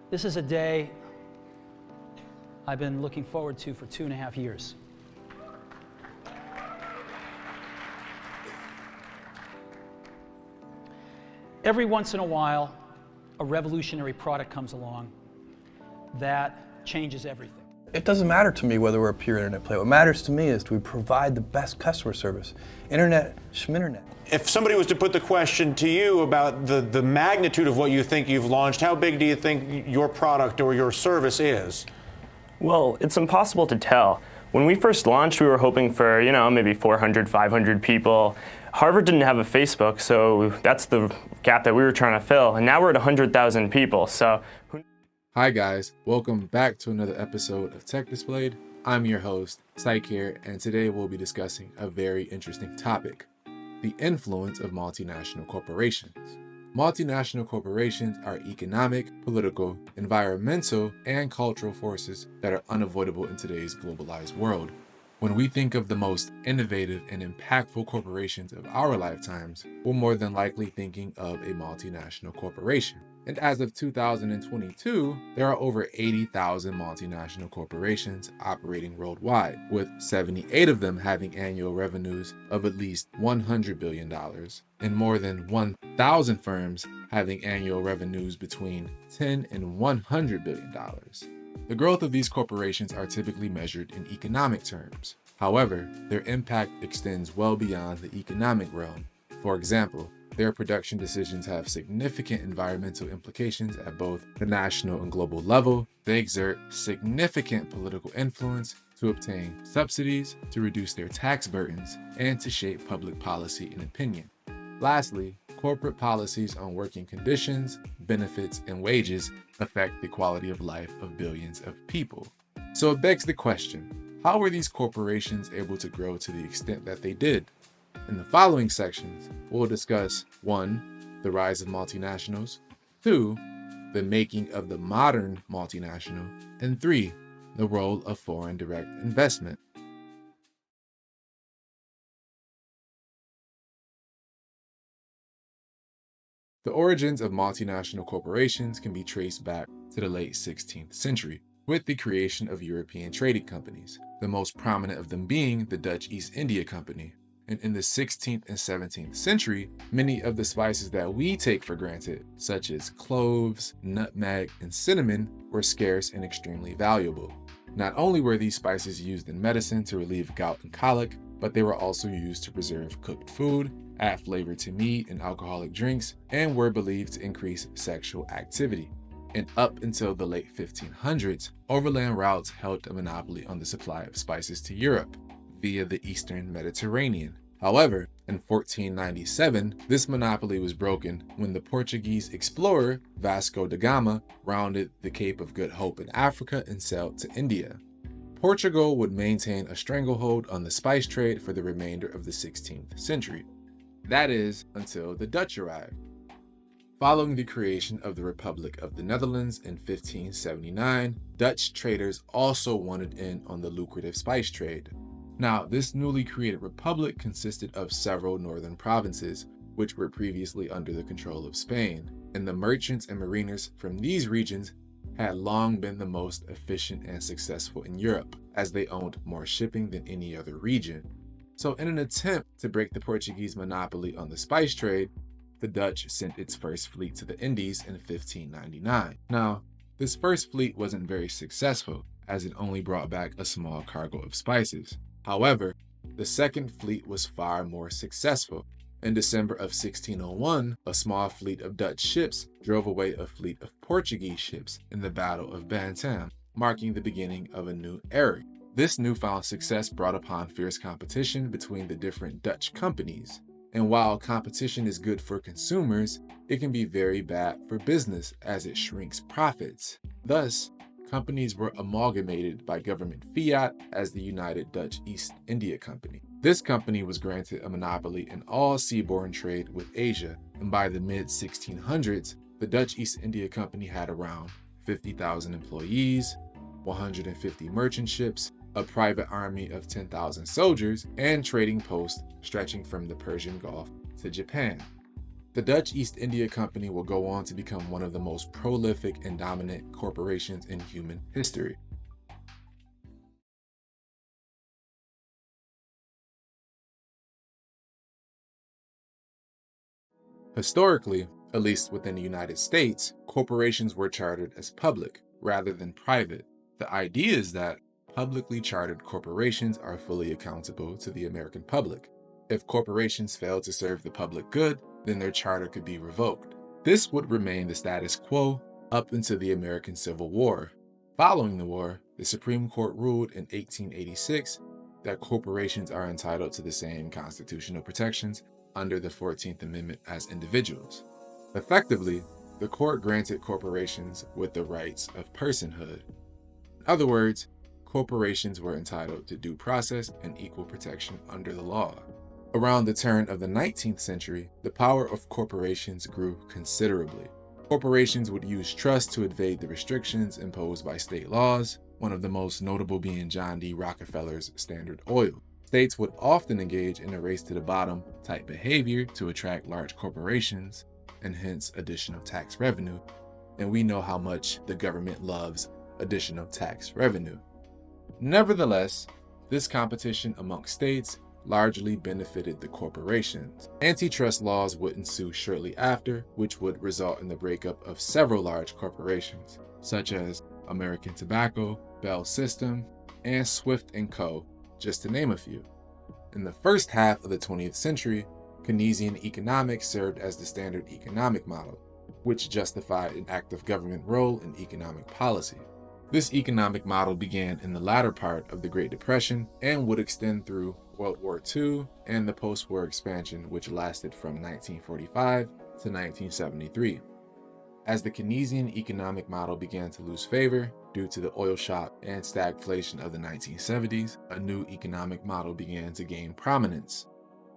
This is a day I've been looking forward to for 2.5 years. Every once in a while, a revolutionary product comes along that changes everything. It doesn't matter to me whether we're a pure internet play. What matters to me is do we provide the best customer service? Internet, schminternet. If somebody was to put the question to you about the magnitude of what you think you've launched, how big do you think your product or your service is? Well, it's impossible to tell. When we first launched, we were hoping for, maybe 400, 500 people. Harvard didn't have a Facebook, so that's the gap that we were trying to fill. And now we're at 100,000 people, so. Hi guys, welcome back to another episode of Tech Displayed. I'm your host, Syke here, and today we'll be discussing a very interesting topic: the influence of multinational corporations. Multinational corporations are economic, political, environmental, and cultural forces that are unavoidable in today's globalized world. When we think of the most innovative and impactful corporations of our lifetimes, we're more than likely thinking of a multinational corporation. And as of 2022, there are over 80,000 multinational corporations operating worldwide, with 78 of them having annual revenues of at least $100 billion, and more than 1,000 firms having annual revenues between $10 and $100 billion. The growth of these corporations are typically measured in economic terms. However, their impact extends well beyond the economic realm. For example, their production decisions have significant environmental implications at both the national and global level. They exert significant political influence to obtain subsidies, to reduce their tax burdens, and to shape public policy and opinion. Lastly, corporate policies on working conditions, benefits, and wages affect the quality of life of billions of people. So it begs the question, how were these corporations able to grow to the extent that they did? In the following sections, we'll discuss 1. The rise of multinationals, 2. The making of the modern multinational, and 3. The role of foreign direct investment. The origins of multinational corporations can be traced back to the late 16th century, with the creation of European trading companies, the most prominent of them being the Dutch East India Company. And in the 16th and 17th century, many of the spices that we take for granted, such as cloves, nutmeg, and cinnamon, were scarce and extremely valuable. Not only were these spices used in medicine to relieve gout and colic, but they were also used to preserve cooked food, add flavor to meat and alcoholic drinks, and were believed to increase sexual activity. And up until the late 1500s, overland routes held a monopoly on the supply of spices to Europe via the Eastern Mediterranean. However, in 1497, this monopoly was broken when the Portuguese explorer Vasco da Gama rounded the Cape of Good Hope in Africa and sailed to India. Portugal would maintain a stranglehold on the spice trade for the remainder of the 16th century. That is, until the Dutch arrived. Following the creation of the Republic of the Netherlands in 1579, Dutch traders also wanted in on the lucrative spice trade. Now, this newly created republic consisted of several northern provinces, which were previously under the control of Spain, and the merchants and mariners from these regions had long been the most efficient and successful in Europe, as they owned more shipping than any other region. So in an attempt to break the Portuguese monopoly on the spice trade, the Dutch sent its first fleet to the Indies in 1599. Now, this first fleet wasn't very successful, as it only brought back a small cargo of spices. However, the second fleet was far more successful. In December of 1601, a small fleet of Dutch ships drove away a fleet of Portuguese ships in the Battle of Bantam, marking the beginning of a new era. This newfound success brought upon fierce competition between the different Dutch companies. And while competition is good for consumers, it can be very bad for business as it shrinks profits. Thus, companies were amalgamated by government fiat as the United Dutch East India Company. This company was granted a monopoly in all seaborne trade with Asia, and by the mid-1600s, the Dutch East India Company had around 50,000 employees, 150 merchant ships, a private army of 10,000 soldiers, and trading posts stretching from the Persian Gulf to Japan. The Dutch East India Company will go on to become one of the most prolific and dominant corporations in human history. Historically, at least within the United States, corporations were chartered as public rather than private. The idea is that publicly chartered corporations are fully accountable to the American public. If corporations fail to serve the public good, then their charter could be revoked. This would remain the status quo up until the American Civil War. Following the war, the Supreme Court ruled in 1886 that corporations are entitled to the same constitutional protections under the 14th Amendment as individuals. Effectively, the court granted corporations with the rights of personhood. In other words, corporations were entitled to due process and equal protection under the law. Around the turn of the 19th century, the power of corporations grew considerably. Corporations would use trust to evade the restrictions imposed by state laws, one of the most notable being John D. Rockefeller's Standard Oil. States would often engage in a race to the bottom type behavior to attract large corporations and hence additional tax revenue. And we know how much the government loves additional tax revenue. Nevertheless, this competition amongst states largely benefited the corporations. Antitrust laws would ensue shortly after, which would result in the breakup of several large corporations, such as American Tobacco, Bell System, and Swift & Co., just to name a few. In the first half of the 20th century, Keynesian economics served as the standard economic model, which justified an active government role in economic policy. This economic model began in the latter part of the Great Depression and would extend through World War II and the post-war expansion, which lasted from 1945 to 1973. As the Keynesian economic model began to lose favor due to the oil shock and stagflation of the 1970s, a new economic model began to gain prominence.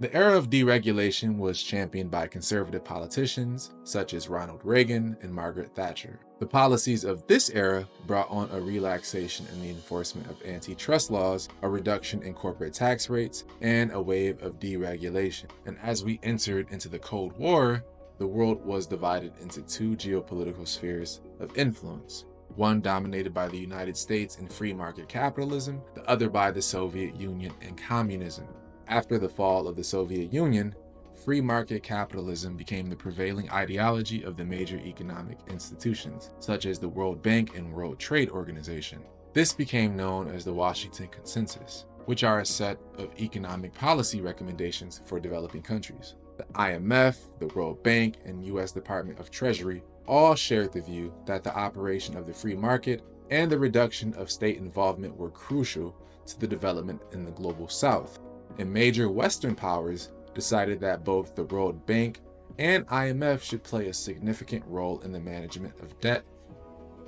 The era of deregulation was championed by conservative politicians such as Ronald Reagan and Margaret Thatcher. The policies of this era brought on a relaxation in the enforcement of antitrust laws, a reduction in corporate tax rates, and a wave of deregulation. And as we entered into the Cold War, the world was divided into two geopolitical spheres of influence, one dominated by the United States and free market capitalism, the other by the Soviet Union and communism. After the fall of the Soviet Union, free market capitalism became the prevailing ideology of the major economic institutions, such as the World Bank and World Trade Organization. This became known as the Washington Consensus, which are a set of economic policy recommendations for developing countries. The IMF, the World Bank, and U.S. Department of Treasury all shared the view that the operation of the free market and the reduction of state involvement were crucial to the development in the global South. And major Western powers decided that both the World Bank and IMF should play a significant role in the management of debt.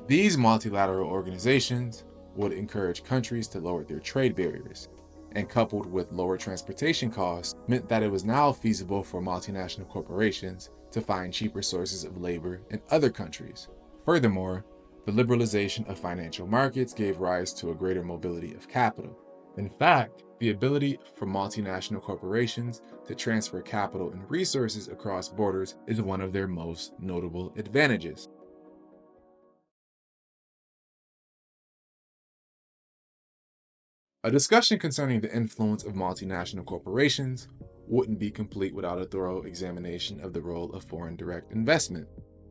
These multilateral organizations would encourage countries to lower their trade barriers, and coupled with lower transportation costs, meant that it was now feasible for multinational corporations to find cheaper sources of labor in other countries. Furthermore, the liberalization of financial markets gave rise to a greater mobility of capital. In fact, the ability for multinational corporations to transfer capital and resources across borders is one of their most notable advantages. A discussion concerning the influence of multinational corporations wouldn't be complete without a thorough examination of the role of foreign direct investment.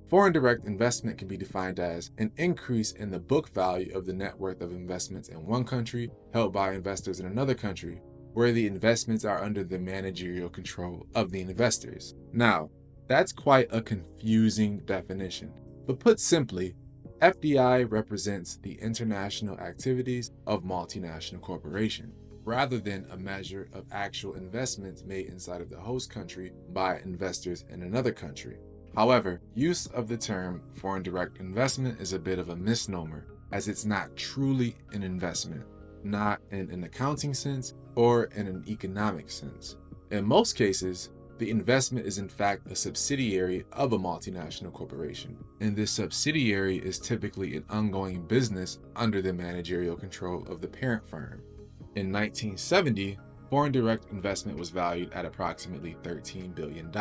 Foreign direct investment can be defined as an increase in the book value of the net worth of investments in one country held by investors in another country, where the investments are under the managerial control of the investors. Now, that's quite a confusing definition, but put simply, FDI represents the international activities of multinational corporations, rather than a measure of actual investments made inside of the host country by investors in another country. However, use of the term foreign direct investment is a bit of a misnomer, as it's not truly an investment, not in an accounting sense or in an economic sense. In most cases, the investment is in fact a subsidiary of a multinational corporation, and this subsidiary is typically an ongoing business under the managerial control of the parent firm. In 1970, foreign direct investment was valued at approximately $13 billion.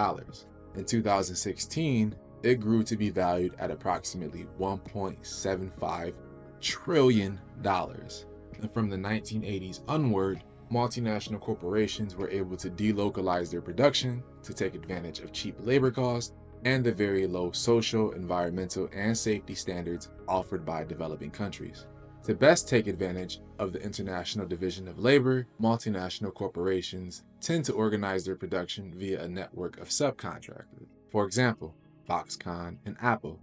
In 2016, it grew to be valued at approximately $1.75 trillion. And from the 1980s onward, multinational corporations were able to delocalize their production to take advantage of cheap labor costs and the very low social, environmental, and safety standards offered by developing countries. To best take advantage of the International Division of Labor, multinational corporations tend to organize their production via a network of subcontractors. For example, Foxconn and Apple.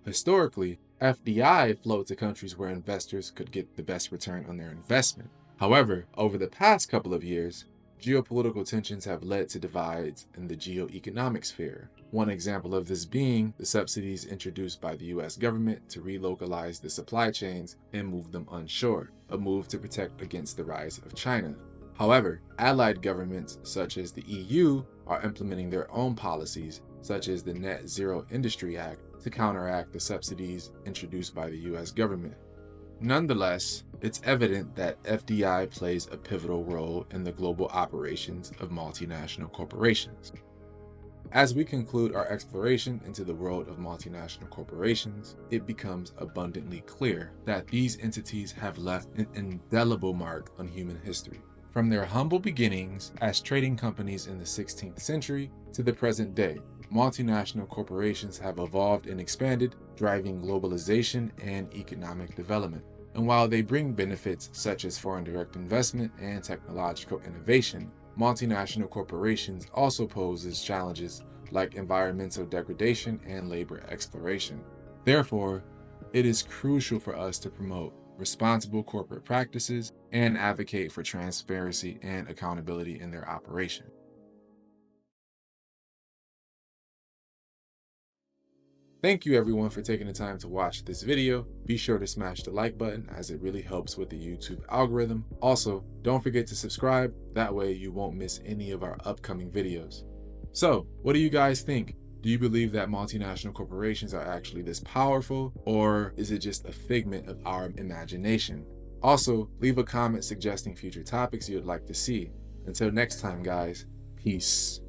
Historically, FDI flowed to countries where investors could get the best return on their investment. However, over the past couple of years, geopolitical tensions have led to divides in the geoeconomic sphere. One example of this being the subsidies introduced by the US government to relocalize the supply chains and move them onshore, a move to protect against the rise of China. However, allied governments such as the EU are implementing their own policies, such as the Net Zero Industry Act, to counteract the subsidies introduced by the US government. Nonetheless, it's evident that FDI plays a pivotal role in the global operations of multinational corporations. As we conclude our exploration into the world of multinational corporations, it becomes abundantly clear that these entities have left an indelible mark on human history. From their humble beginnings as trading companies in the 16th century to the present day, multinational corporations have evolved and expanded, driving globalization and economic development. And while they bring benefits such as foreign direct investment and technological innovation, multinational corporations also poses challenges like environmental degradation and labor exploration. Therefore, it is crucial for us to promote responsible corporate practices and advocate for transparency and accountability in their operation. Thank you everyone for taking the time to watch this video. Be sure to smash the like button as it really helps with the YouTube algorithm. Also, don't forget to subscribe, that way you won't miss any of our upcoming videos. So, what do you guys think? Do you believe that multinational corporations are actually this powerful, or is it just a figment of our imagination? Also, leave a comment suggesting future topics you'd like to see. Until next time guys, peace.